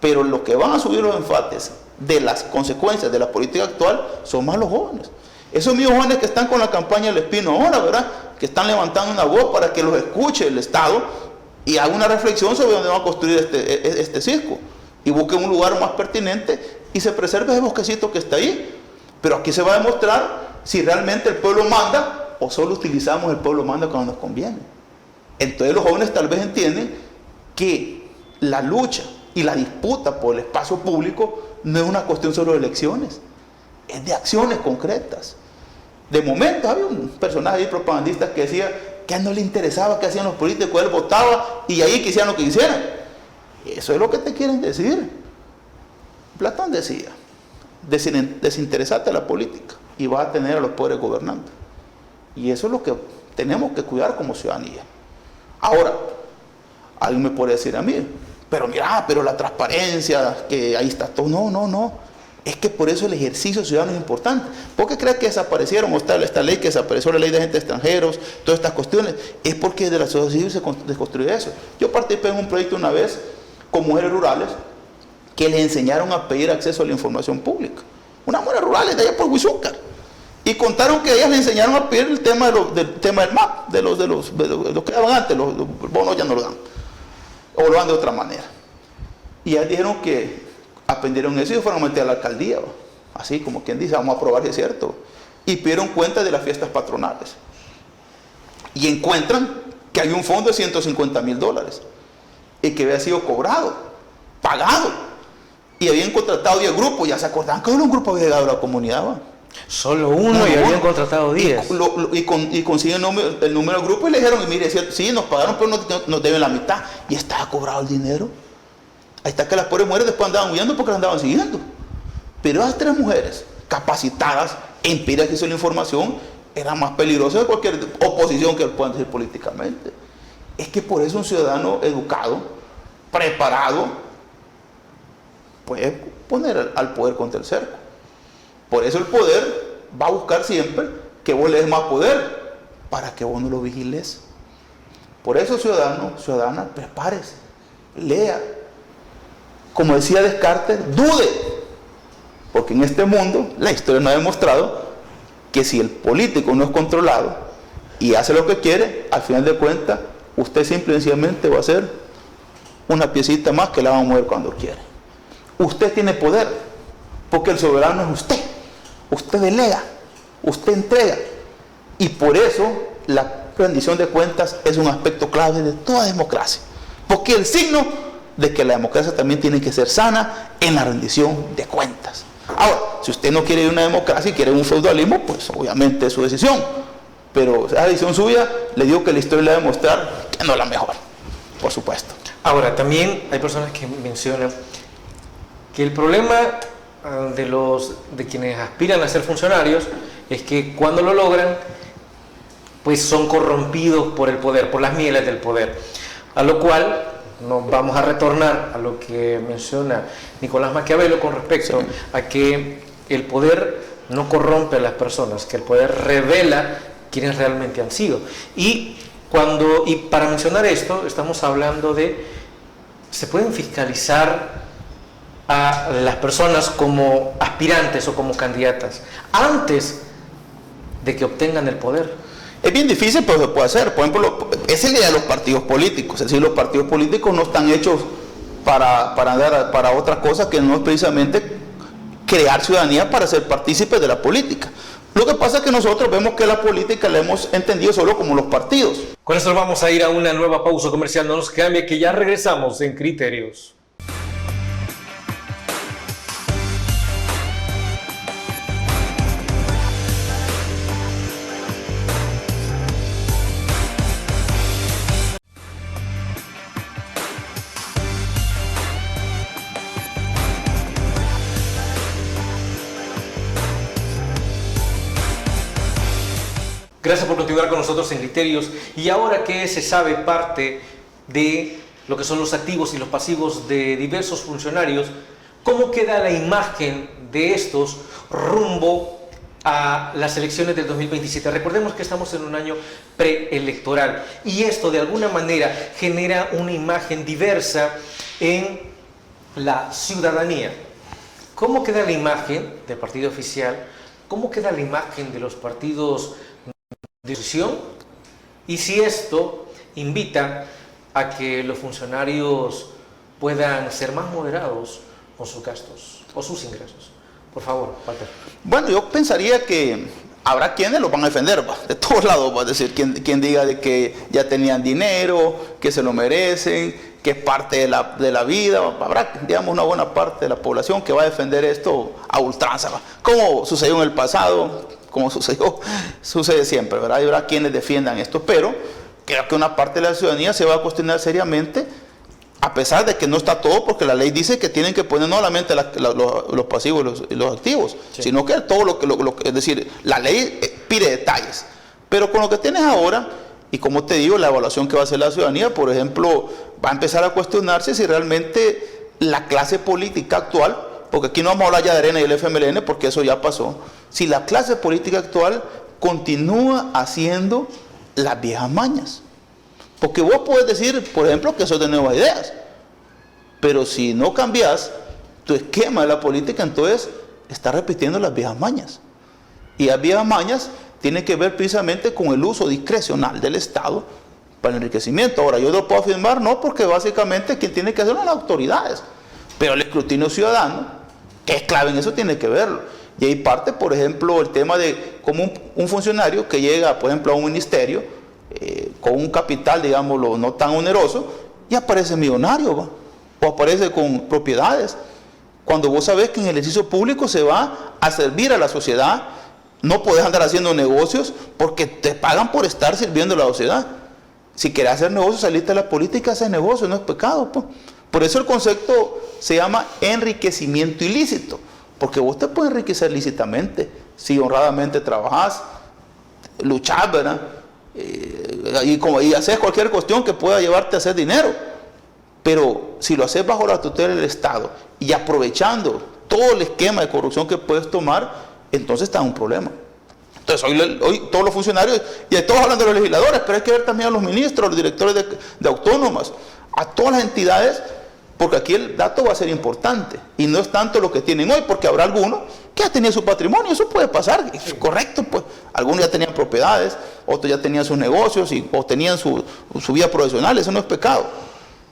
[SPEAKER 3] Pero los que van a subir los enfates de las consecuencias de la política actual son más los jóvenes. Esos mismos jóvenes que están con la campaña del Espino ahora, ¿verdad? Que están levantando una voz para que los escuche el Estado y haga una reflexión sobre dónde van a construir este circo. Y busquen un lugar más pertinente y se preserve ese bosquecito que está ahí. Pero aquí se va a demostrar si realmente el pueblo manda o solo utilizamos el pueblo manda cuando nos conviene. Entonces los jóvenes tal vez entienden que la lucha y la disputa por el espacio público no es una cuestión solo de elecciones, es de acciones concretas. De momento había un personaje ahí propagandista que decía que a él no le interesaba qué hacían los políticos, él votaba y ahí quisieran lo que quisieran. Eso es lo que te quieren decir. Platón decía, desinteresate de la política y vas a tener a los pobres gobernando. Y eso es lo que tenemos que cuidar como ciudadanía. Ahora, alguien me puede decir a mí, pero mira, pero la transparencia, que ahí está todo. No. Es que por eso el ejercicio ciudadano es importante. ¿Por qué crees que desaparecieron? O está esta ley que desapareció, la ley de agentes extranjeros, todas estas cuestiones. Es porque de la sociedad civil se desconstruyó eso. Yo participé en un proyecto una vez con mujeres rurales que les enseñaron a pedir acceso a la información pública. Unas mujeres rurales de allá por Huizúcar. Y contaron que ellas le enseñaron a pedir el tema del MAP, de los que daban antes, los bonos ya no lo dan. O lo dan de otra manera. Y ellas dijeron que aprendieron eso y fueron a meter a la alcaldía, así como quien dice, vamos a probar si es cierto, y pidieron cuenta de las fiestas patronales y encuentran que hay un fondo de $150,000 y que había sido cobrado, pagado, y habían contratado 10 grupos. Ya se acordaban que un grupo había llegado a la comunidad, ¿va?
[SPEAKER 2] Solo uno y habían contratado 10
[SPEAKER 3] y consiguen el número del grupo y le dijeron, y mire, sí, nos pagaron pero nos deben la mitad, y estaba cobrado el dinero. Ahí está que las pobres mujeres después andaban huyendo porque las andaban siguiendo. Pero esas 3 mujeres capacitadas en pedir acceso a la información eran más peligrosas de cualquier oposición que puedan decir políticamente. Es que por eso un ciudadano educado, preparado, puede poner al poder contra el cerco. Por eso el poder va a buscar siempre que vos le des más poder para que vos no lo vigiles. Por eso, ciudadano, ciudadana, prepárese, lea. Como decía Descartes, dude, porque en este mundo la historia nos ha demostrado que si el político no es controlado y hace lo que quiere, al final de cuentas, usted simple y sencillamente va a ser una piecita más que la va a mover cuando quiere. Usted tiene poder, porque el soberano es usted. Usted delega, usted entrega, y por eso la rendición de cuentas es un aspecto clave de toda democracia, porque el signo de que la democracia también tiene que ser sana en la rendición de cuentas. Ahora, si usted no quiere una democracia y quiere un feudalismo, pues obviamente es su decisión, pero esa decisión suya, le digo que la historia le va a demostrar que no es la mejor, por supuesto.
[SPEAKER 2] Ahora, también hay personas que mencionan que el problema de quienes aspiran a ser funcionarios es que cuando lo logran, pues son corrompidos por el poder, por las mieles del poder, a lo cual nos vamos a retornar a lo que menciona Nicolás Maquiavelo con respecto a que el poder no corrompe a las personas, que el poder revela quiénes realmente han sido. Y para mencionar esto, estamos hablando de, se pueden fiscalizar a las personas como aspirantes o como candidatas antes de que obtengan el poder.
[SPEAKER 3] Es bien difícil, pero se puede hacer. Por ejemplo, esa es la idea de los partidos políticos. Es decir, los partidos políticos no están hechos para otra cosa que no es precisamente crear ciudadanía para ser partícipes de la política. Lo que pasa es que nosotros vemos que la política la hemos entendido solo como los partidos.
[SPEAKER 2] Con esto vamos a ir a una nueva pausa comercial. No nos cambie, que ya regresamos en Criterios. Gracias por continuar con nosotros en Criterios. Y ahora que se sabe parte de lo que son los activos y los pasivos de diversos funcionarios, ¿cómo queda la imagen de estos rumbo a las elecciones del 2027? Recordemos que estamos en un año preelectoral y esto de alguna manera genera una imagen diversa en la ciudadanía. ¿Cómo queda la imagen del partido oficial? ¿Cómo queda la imagen de los partidos de oposición? Y si esto invita a que los funcionarios puedan ser más moderados con sus gastos o sus ingresos. Por favor, Walter.
[SPEAKER 3] Bueno, yo pensaría que habrá quienes los van a defender, de todos lados, va a decir, quien diga de que ya tenían dinero, que se lo merecen, que es parte de la vida. Habrá, digamos, una buena parte de la población que va a defender esto a ultranza, como sucedió en el pasado, como sucede siempre, ¿verdad? Habrá quienes defiendan esto, pero creo que una parte de la ciudadanía se va a cuestionar seriamente, a pesar de que no está todo, porque la ley dice que tienen que poner no solamente los pasivos y los activos, sí, sino que todo lo que, es decir, la ley pide detalles. Pero con lo que tienes ahora, y como te digo, la evaluación que va a hacer la ciudadanía, por ejemplo, va a empezar a cuestionarse si realmente la clase política actual, porque aquí no vamos a hablar ya de Arena y el FMLN, porque eso ya pasó, si la clase política actual continúa haciendo las viejas mañas. Porque vos podés decir, por ejemplo, que sos de nuevas ideas, pero si no cambias tu esquema de la política, entonces estás repitiendo las viejas mañas. Y las viejas mañas tienen que ver precisamente con el uso discrecional del Estado para el enriquecimiento. Ahora, yo lo puedo afirmar, no, porque básicamente quien tiene que hacerlo son las autoridades, pero el escrutinio ciudadano, que es clave en eso, tiene que verlo. Y ahí parte, por ejemplo, el tema de cómo un funcionario que llega, por ejemplo, a un ministerio, con un capital, digámoslo, no tan oneroso, y aparece millonario, ¿va? O aparece con propiedades. Cuando vos sabés que en el ejercicio público se va a servir a la sociedad, no podés andar haciendo negocios porque te pagan por estar sirviendo a la sociedad. Si querés hacer negocios, saliste de la política, haces negocios, no es pecado, pues. Por eso el concepto se llama enriquecimiento ilícito, porque vos te puedes enriquecer lícitamente si honradamente trabajás, luchás, ¿verdad? Y haces cualquier cuestión que pueda llevarte a hacer dinero, pero si lo haces bajo la tutela del Estado y aprovechando todo el esquema de corrupción que puedes tomar, entonces está un problema. Entonces hoy todos los funcionarios, y todos hablan de los legisladores, pero hay que ver también a los ministros, a los directores de autónomas, a todas las entidades, porque aquí el dato va a ser importante y no es tanto lo que tienen hoy, porque habrá algunos que ya tenían su patrimonio, eso puede pasar, es correcto, pues algunos ya tenían propiedades, otros ya tenían sus negocios o tenían su vida profesional, eso no es pecado,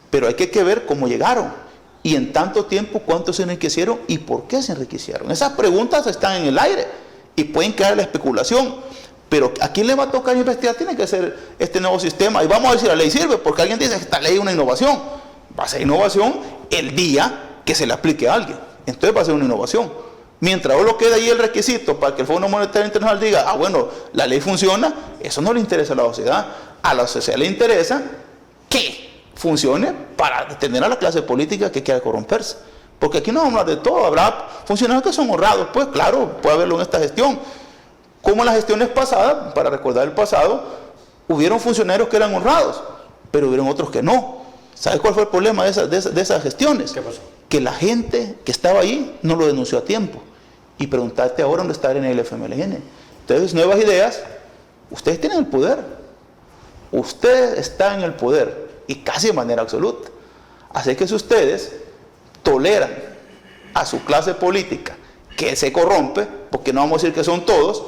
[SPEAKER 3] pero hay que ver cómo llegaron y en tanto tiempo cuántos se enriquecieron y por qué se enriquecieron. Esas preguntas están en el aire y pueden caer la especulación, pero ¿a quién le va a tocar investigar? Tiene que ser este nuevo sistema y vamos a ver si la ley sirve, porque alguien dice que esta ley es una innovación. Va a ser innovación el día que se le aplique a alguien. Entonces va a ser una innovación. Mientras solo quede ahí el requisito para que el Fondo Monetario Internacional diga, bueno, la ley funciona, eso no le interesa a la sociedad. A la sociedad le interesa que funcione para detener a la clase política que quiera corromperse. Porque aquí no vamos a hablar de todo, habrá funcionarios que son honrados, pues claro, puede haberlo en esta gestión. Como en las gestiones pasadas, para recordar el pasado, hubieron funcionarios que eran honrados, pero hubieron otros que no. ¿Sabes cuál fue el problema de esas gestiones?
[SPEAKER 2] ¿Qué pasó?
[SPEAKER 3] Que la gente que estaba ahí no lo denunció a tiempo. Y preguntarte ahora dónde está en el FMLN. Entonces, nuevas ideas, ustedes tienen el poder. Ustedes están en el poder y casi de manera absoluta. Así que si ustedes toleran a su clase política que se corrompe, porque no vamos a decir que son todos,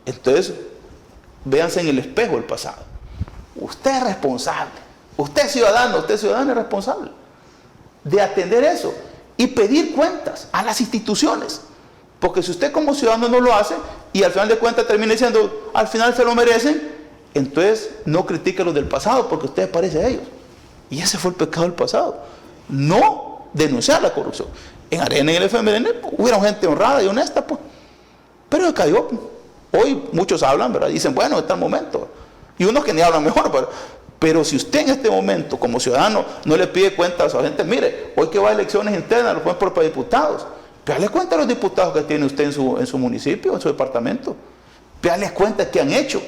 [SPEAKER 3] entonces véanse en el espejo del pasado. Usted es responsable. Usted ciudadano es responsable de atender eso y pedir cuentas a las instituciones. Porque si usted como ciudadano no lo hace y al final de cuentas termina diciendo, al final se lo merecen, entonces no critique a los del pasado porque usted parece a ellos. Y ese fue el pecado del pasado. No denunciar la corrupción. En Arena y en el FMLN hubieron gente honrada y honesta, pues. Pero cayó. Hoy muchos hablan, ¿verdad? Dicen, bueno, está el momento. Y unos que ni hablan mejor, pero si usted en este momento, como ciudadano, no le pide cuentas a la gente, mire, hoy que va a elecciones internas, lo ponen para diputados, pídale cuenta a los diputados que tiene usted en su municipio, en su departamento. Pídale cuenta qué han hecho,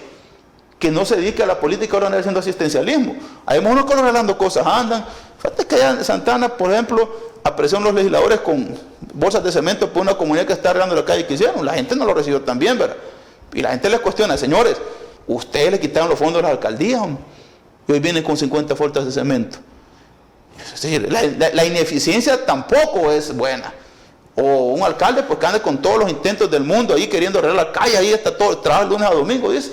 [SPEAKER 3] que no se dedique a la política, ahora andan haciendo asistencialismo. Hay unos que regalando cosas, andan. Fíjate que allá en Santana, por ejemplo, aparecieron los legisladores con bolsas de cemento por una comunidad que está arreglando la calle que hicieron. La gente no lo recibió tan bien, ¿verdad? Y la gente les cuestiona, señores, ustedes le quitaron los fondos de las alcaldías, hombre, y hoy vienen con 50 bolsas de cemento. Es decir, la ineficiencia tampoco es buena. O un alcalde pues que anda con todos los intentos del mundo ahí queriendo arreglar la calle, ahí está todo, trabaja el lunes a domingo, dice.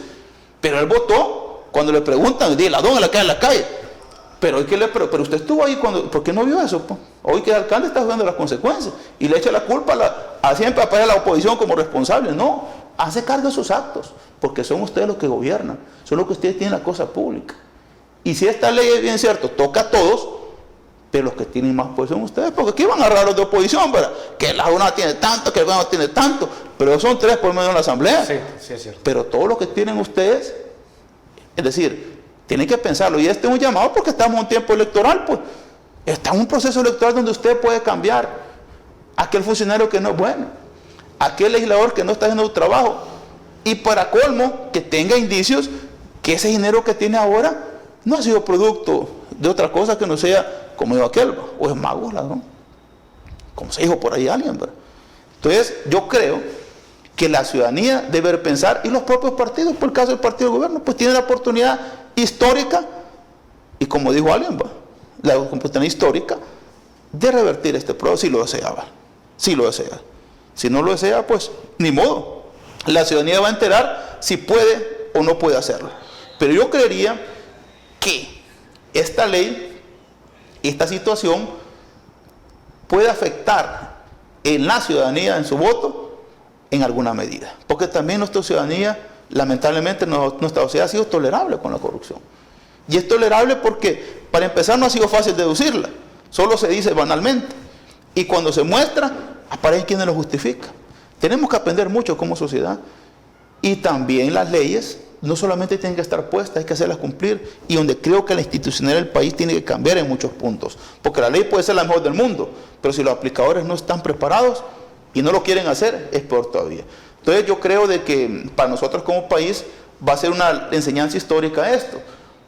[SPEAKER 3] Pero él votó, cuando le preguntan, dice, ladrón en la calle. Pero usted estuvo ahí, ¿por qué no vio eso? Pues? Hoy que el alcalde está jugando las consecuencias y le echa la culpa siempre a la oposición como responsable. No, hace cargo de sus actos, porque son ustedes los que gobiernan, son los que ustedes tienen la cosa pública. Y si esta ley es bien cierto, toca a todos, pero los que tienen más poder son ustedes, porque aquí van a agarrar los de oposición, ¿verdad? Que la una tiene tanto, que el gobierno tiene tanto, pero son 3 por menos en la asamblea.
[SPEAKER 2] Sí, sí es cierto.
[SPEAKER 3] Pero todo lo que tienen ustedes, es decir, tienen que pensarlo, y este es un llamado porque estamos en un tiempo electoral, pues, está en un proceso electoral donde usted puede cambiar a aquel funcionario que no es bueno, a aquel legislador que no está haciendo su trabajo, y para colmo, que tenga indicios que ese dinero que tiene ahora no ha sido producto de otra cosa que no sea como dijo aquel, o es mago, ladrón, como se dijo por ahí alguien, ¿verdad? Entonces yo creo que la ciudadanía debe pensar, y los propios partidos, por el caso del partido del gobierno, pues tienen la oportunidad histórica, y como dijo alguien, la oportunidad histórica de revertir este proceso, si lo deseaba, si lo desea. Si no lo desea, pues ni modo, la ciudadanía va a enterar si puede o no puede hacerlo. Pero yo creería que esta ley, esta situación puede afectar en la ciudadanía, en su voto, en alguna medida. Porque también nuestra ciudadanía, lamentablemente, nuestra sociedad ha sido tolerable con la corrupción. Y es tolerable porque, para empezar, no ha sido fácil deducirla. Solo se dice banalmente. Y cuando se muestra, aparecen quienes lo justifican. Tenemos que aprender mucho como sociedad. Y también las leyes no solamente tienen que estar puestas, hay que hacerlas cumplir, y donde creo que la institucionalidad del país tiene que cambiar en muchos puntos, porque la ley puede ser la mejor del mundo, pero si los aplicadores no están preparados y no lo quieren hacer, es peor todavía. Entonces yo creo de que para nosotros como país va a ser una enseñanza histórica esto,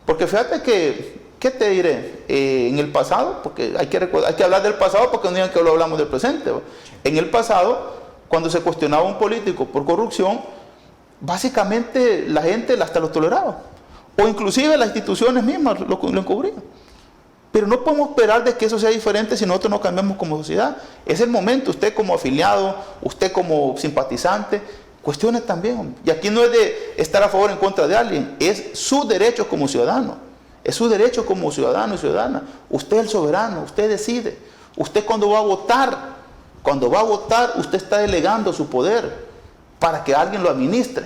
[SPEAKER 3] porque fíjate que, ¿qué te diré? En el pasado, porque hay que hablar del pasado porque no digan que lo hablamos del presente, ¿va? En el pasado, cuando se cuestionaba a un político por corrupción, básicamente la gente hasta lo toleraba, o inclusive las instituciones mismas lo encubrían. Pero no podemos esperar de que eso sea diferente si nosotros no cambiamos como sociedad. Es el momento, usted como afiliado, usted como simpatizante, cuestione también. Y aquí no es de estar a favor o en contra de alguien, es su derecho como ciudadano, es su derecho como ciudadano y ciudadana. Usted es el soberano, usted decide. Usted cuando va a votar, usted está delegando su poder para que alguien lo administre,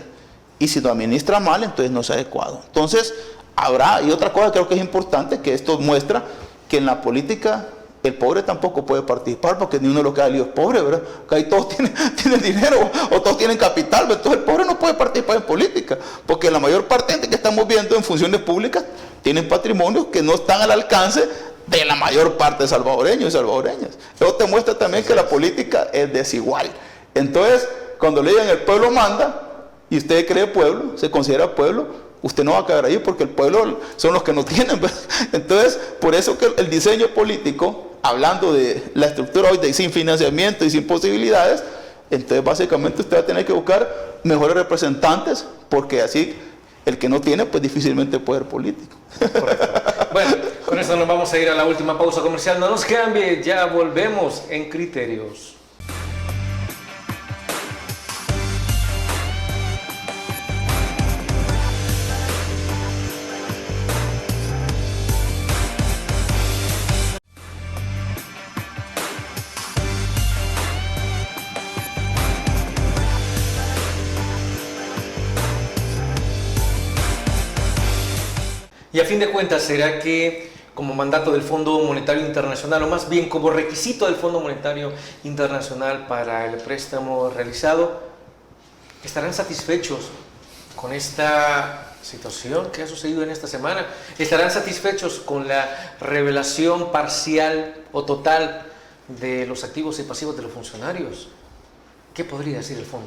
[SPEAKER 3] y si lo administra mal, entonces no es adecuado. Entonces habrá, y otra cosa creo que es importante, que esto muestra que en la política el pobre tampoco puede participar, porque ni uno de los que ha salido es pobre, ¿verdad? Que ahí todos tienen dinero, o todos tienen capital, ¿verdad? Entonces el pobre no puede participar en política, porque la mayor parte de gente que estamos viendo en funciones públicas tienen patrimonios que no están al alcance de la mayor parte de salvadoreños y salvadoreñas. Eso te muestra también que la política es desigual. Entonces, cuando le digan el pueblo manda, y usted cree pueblo, se considera pueblo, usted no va a caer ahí porque el pueblo son los que no tienen, ¿verdad? Entonces, por eso que el diseño político, hablando de la estructura hoy de sin financiamiento y sin posibilidades, entonces básicamente usted va a tener que buscar mejores representantes, porque así el que no tiene, pues difícilmente puede ser político.
[SPEAKER 2] Correcto. Bueno, con esto nos vamos a ir a la última pausa comercial. No nos cambie, ya volvemos en Criterios. Y a fin de cuentas, ¿será que como mandato del Fondo Monetario Internacional, o más bien como requisito del Fondo Monetario Internacional para el préstamo realizado, estarán satisfechos con esta situación que ha sucedido en esta semana? ¿Estarán satisfechos con la revelación parcial o total de los activos y pasivos de los funcionarios? ¿Qué podría decir el fondo?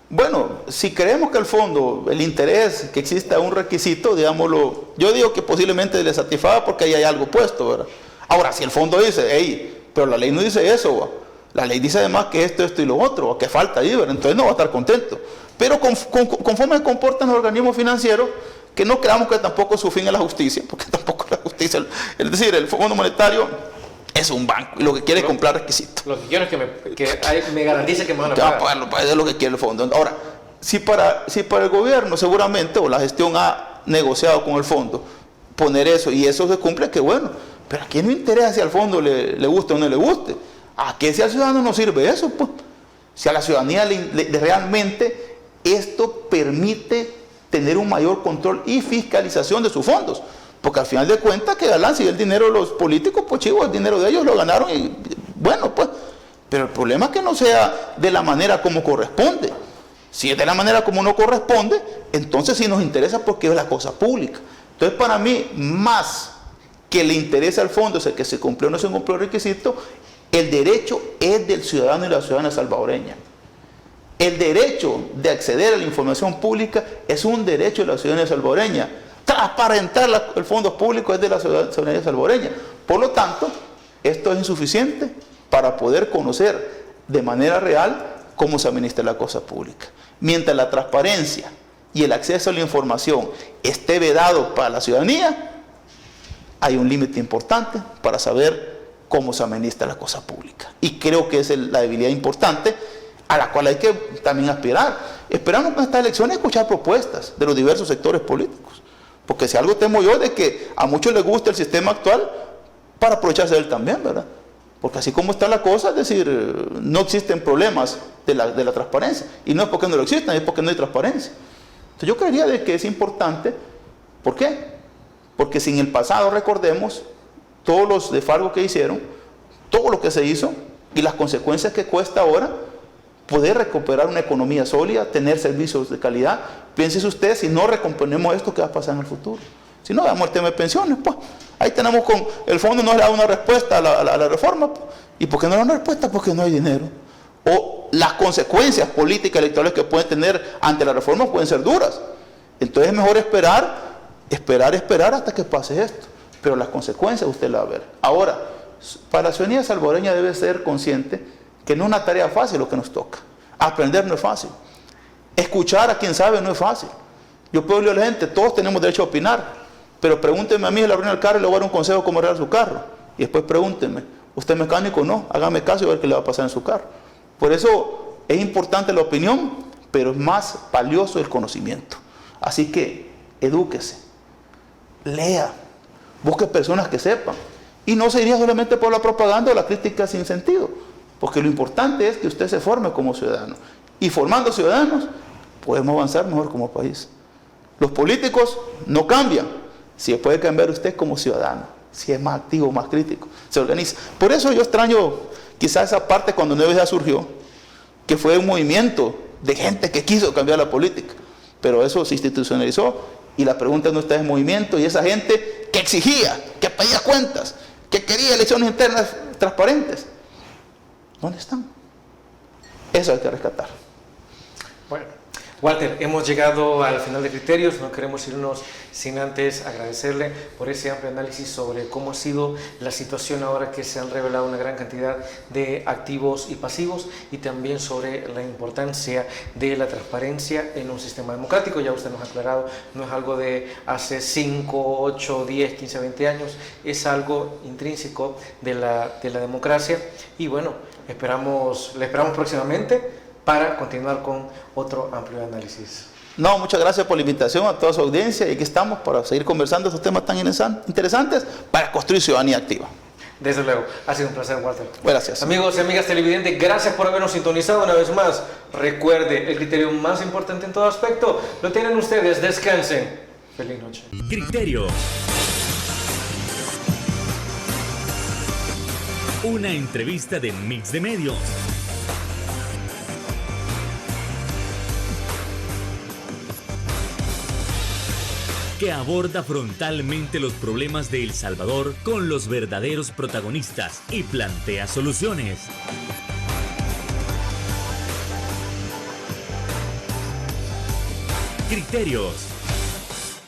[SPEAKER 3] Bueno, si creemos que el fondo, el interés, que exista un requisito, digámoslo, yo digo que posiblemente le satisfaga porque ahí hay algo puesto, ¿verdad? Ahora, si el fondo dice, hey, pero la ley no dice eso, ¿verdad? La ley dice además que esto y lo otro, ¿verdad? Que falta ahí, ¿verdad? Entonces no va a estar contento. Pero conforme se comportan los organismos financieros, que no creamos que tampoco su fin es la justicia, porque tampoco la justicia, es decir, el Fondo Monetario es un banco y lo que quiere es comprar requisitos.
[SPEAKER 2] Lo que quiero es que me garantice que me van a pagar.
[SPEAKER 3] Pues es lo que quiere el fondo. Ahora, si para el gobierno seguramente, o la gestión ha negociado con el fondo, poner eso y eso se cumple, que bueno. Pero a quién no interesa si al fondo le guste o no le guste. ¿A qué si al ciudadano no sirve eso? Pues, si a la ciudadanía realmente esto permite tener un mayor control y fiscalización de sus fondos. Porque al final de cuentas, que Galán, si el dinero de los políticos, pues chivo, el dinero de ellos lo ganaron y bueno, pues. Pero el problema es que no sea de la manera como corresponde. Si es de la manera como no corresponde, entonces sí nos interesa porque es la cosa pública. Entonces, para mí, más que le interesa al fondo, o sea, que se cumplió o no se cumplió el requisito, el derecho es del ciudadano y la ciudadana salvadoreña. El derecho de acceder a la información pública es un derecho de la ciudadanía salvadoreña. Transparentar el fondo público es de la ciudadanía salvadoreña. Por lo tanto, esto es insuficiente para poder conocer de manera real cómo se administra la cosa pública. Mientras la transparencia y el acceso a la información esté vedado para la ciudadanía, hay un límite importante para saber cómo se administra la cosa pública. Y creo que es la debilidad importante a la cual hay que también aspirar. Esperamos con estas elecciones escuchar propuestas de los diversos sectores políticos. Porque si algo temo yo de que a muchos les gusta el sistema actual para aprovecharse de él también, ¿verdad? Porque así como está la cosa, es decir, no existen problemas de la transparencia. Y no es porque no lo existan, es porque no hay transparencia. Entonces yo creería de que es importante. ¿Por qué? Porque si en el pasado recordemos todos los desfalcos que hicieron, todo lo que se hizo y las consecuencias que cuesta ahora poder recuperar una economía sólida, tener servicios de calidad. Piénsese usted, si no recomponemos esto, ¿qué va a pasar en el futuro? Si no, damos el tema de pensiones, pues ahí tenemos con el fondo no le da una respuesta a la reforma. Pues. ¿Y por qué no le da una respuesta? Porque no hay dinero. O las consecuencias políticas electorales que pueden tener ante la reforma pueden ser duras. Entonces es mejor esperar hasta que pase esto. Pero las consecuencias usted las va a ver. Ahora, para la ciudadanía salvadoreña debe ser consciente que no es una tarea fácil lo que nos toca. Aprender no es fácil. Escuchar a quien sabe no es fácil. Yo puedo decirle a la gente, todos tenemos derecho a opinar. Pero pregúnteme a mí en la reunión del carro y le voy a dar un consejo cómo arreglar su carro. Y después pregúnteme, ¿usted es mecánico o no? Hágame caso y a ver qué le va a pasar en su carro. Por eso es importante la opinión, pero es más valioso el conocimiento. Así que edúquese, lea, busque personas que sepan. Y no se iría solamente por la propaganda o la crítica sin sentido. Porque lo importante es que usted se forme como ciudadano. Y formando ciudadanos, podemos avanzar mejor como país. Los políticos no cambian. Si puede cambiar usted como ciudadano, si es más activo, más crítico, se organiza. Por eso yo extraño quizás esa parte cuando 9 ya surgió, que fue un movimiento de gente que quiso cambiar la política, pero eso se institucionalizó y la pregunta no está en movimiento y esa gente que exigía, que pedía cuentas, que quería elecciones internas transparentes, ¿dónde están? Eso hay que rescatar.
[SPEAKER 2] Bueno, Walter, hemos llegado al final de Criterios, no queremos irnos sin antes agradecerle por ese amplio análisis sobre cómo ha sido la situación ahora que se han revelado una gran cantidad de activos y pasivos y también sobre la importancia de la transparencia en un sistema democrático. Ya usted nos ha aclarado, no es algo de hace 5, 8, 10, 15, 20 años, es algo intrínseco de la democracia y bueno, le esperamos próximamente para continuar con otro amplio análisis.
[SPEAKER 3] No, muchas gracias por la invitación a toda su audiencia y aquí estamos para seguir conversando estos temas tan interesantes para construir ciudadanía activa.
[SPEAKER 2] Desde luego, ha sido un placer, Walter.
[SPEAKER 3] Gracias.
[SPEAKER 2] Amigos y amigas televidentes, gracias por habernos sintonizado una vez más. Recuerde, el criterio más importante en todo aspecto lo tienen ustedes. Descansen. Feliz noche.
[SPEAKER 1] Criterio. Una entrevista de Mix de Medios. Que aborda frontalmente los problemas de El Salvador con los verdaderos protagonistas y plantea soluciones. Criterios.